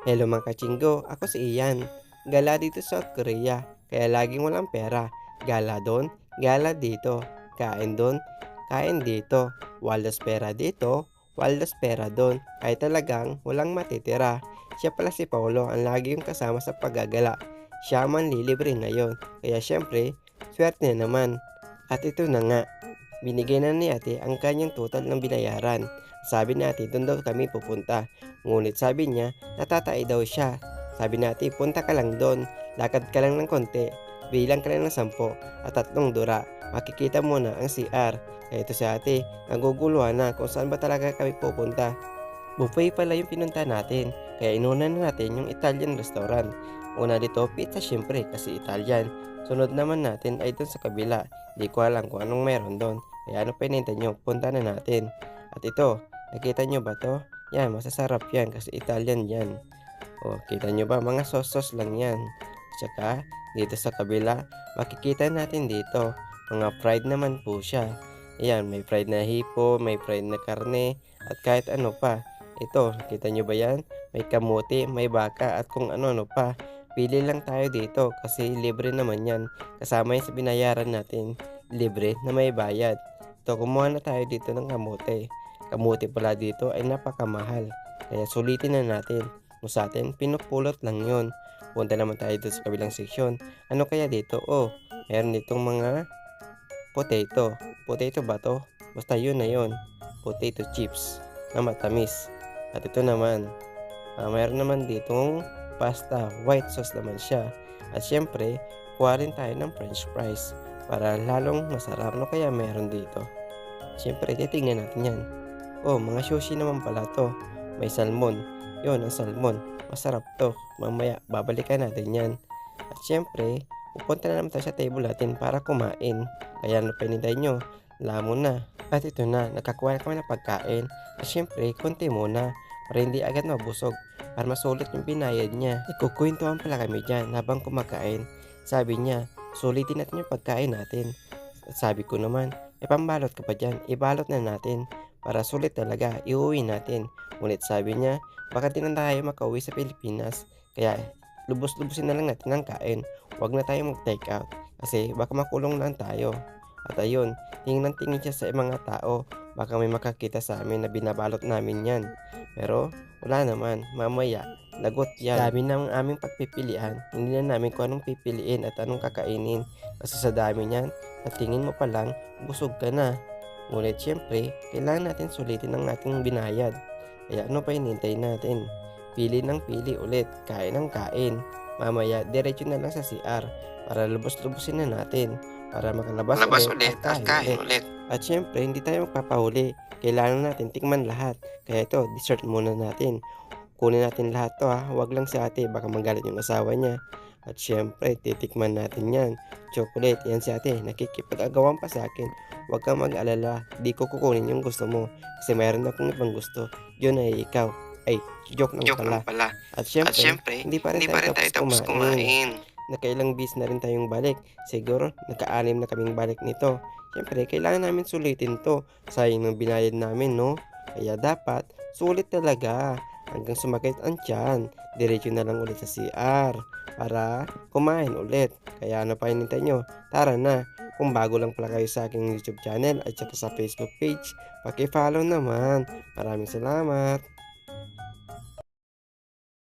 Hello mga kachinggo, ako si Ian. Gala dito sa South Korea, kaya laging walang pera. Gala doon, gala dito. Kain doon, kain dito. Waldos pera dito, waldos pera doon. Kaya talagang walang matitira. Siya pala si Paulo, ang lagi yung kasama sa paggagala. Siya man lilibre ngayon, kaya syempre, swerte na naman. At ito na nga, binigay na ni ate ang kanyang total ng binayaran. Sabi natin doon daw kami pupunta. Ngunit sabi niya, natatay daw siya. Sabi natin, punta ka lang doon. Lakad ka lang ng konti. Bilang ka lang ng 10 at 3 dura. Makikita mo na ang CR. Kaya ito si ate, naguguluhan na kung saan ba talaga kami pupunta. Buffet pala yung pinunta natin. Kaya inuna na natin yung Italian restaurant. Una dito, pizza syempre kasi Italian. Sunod naman natin ay dun sa kabila. Di ko alam kung anong meron doon. Kaya ano pa hinihintay nyo, punta na natin. At ito, nakita nyo ba to? Yan, masasarap yan kasi Italian yan. O, kita nyo ba? Mga sauce lang yan. Tsaka, dito sa kabila, makikita natin dito. Mga fried naman po siya. Ayan, may fried na hipo, may fried na karne, at kahit ano pa. Ito, kita nyo ba yan? May kamote, may baka, at kung ano-ano pa. Pili lang tayo dito kasi libre naman yan. Kasama yung sa binayaran natin, libre na may bayad. Ito, kumuha na tayo dito ng kamote. Kamote pala dito ay napakamahal. Kaya sulitin na natin. Kung sa atin, pinupulot lang yon. Punta naman tayo dito sa kabilang seksyon. Ano kaya dito? Oh, meron ditong mga potato. Potato ba to? Basta yun na yun. Potato chips na matamis. At ito naman, mayroon naman ditong pasta. White sauce naman siya. At syempre, kuha rin tayo ng french fries para lalong masarap. No kaya meron dito? Syempre, titingnan natin yan. Oh, mga sushi naman pala to. May salmon. Yun, ang salmon. Masarap to. Mamaya, babalikan natin yan. At syempre, pupunta na naman tayo sa table natin para kumain. Kaya ano pa hinintay nyo? Lamon na. At ito na, nakakuha na kami ng pagkain. At syempre, konti muna. Para hindi agad mabusog. Para masulit yung binayad niya. Ikukwentuhan pala kami dyan habang kumakain. Sabi niya, sulitin natin yung pagkain natin. At sabi ko naman, pambalot ka pa dyan. Ibalot na natin. Para sulit talaga, iuwi natin. Ngunit sabi niya, baka di na tayo makauwi sa Pilipinas. Kaya lubos-lubusin na lang natin ang kain. Huwag na tayo mag-take out. Kasi baka makulong lang tayo. At ayun, tingin ng tingin siya sa mga tao. Baka may makakita sa amin na binabalot namin yan. Pero wala naman, mamaya, lagot yan. Dami ng aming pagpipilian. Hindi na namin kung anong pipiliin at anong kakainin. Kasi sa dami niyan, at tingin mo pa lang, busog ka na. Ngunit syempre, kailangan natin sulitin ang ating binayad. Kaya ano pa hinintay natin? Pili ng pili ulit, kain ng kain. Mamaya, diretso na lang sa CR para lubos-lubusin na natin. Para makalabas Labas ulit ulit at at kain kain ulit. ulit. At syempre, hindi tayo magpapahuli. Kailangan natin tikman lahat. Kaya ito, dessert muna natin. Kunin natin lahat to ha. Huwag lang si ate, baka magalit yung asawa niya. At syempre, titikman natin yan. Chocolate, yan si ate. Nakikipag-agawan pa sa akin. Huwag kang mag-alala. Di ko kukunin yung gusto mo. Kasi mayroon akong ibang gusto. Yun ay ikaw. Ay, joke lang Joke lang pala. pala. At At syempre, syempre, hindi pa rin hindi tayo pa rin tayo tapos tapos kumain. kumain. Nakailang bis na rin tayong balik. Siguro, nagka-anim na kaming balik nito. Syempre, kailangan namin sulitin to. Sayang ng binayad namin, no? Kaya dapat, sulit talaga. Hanggang sumakit ang tiyan. Diretso na lang ulit sa CR. Para kumain ulit. Kaya ano pa hinintay nyo? Tara na. Kung bago lang pala kayo sa aking YouTube channel at saka sa Facebook page, paki-follow naman. Maraming salamat.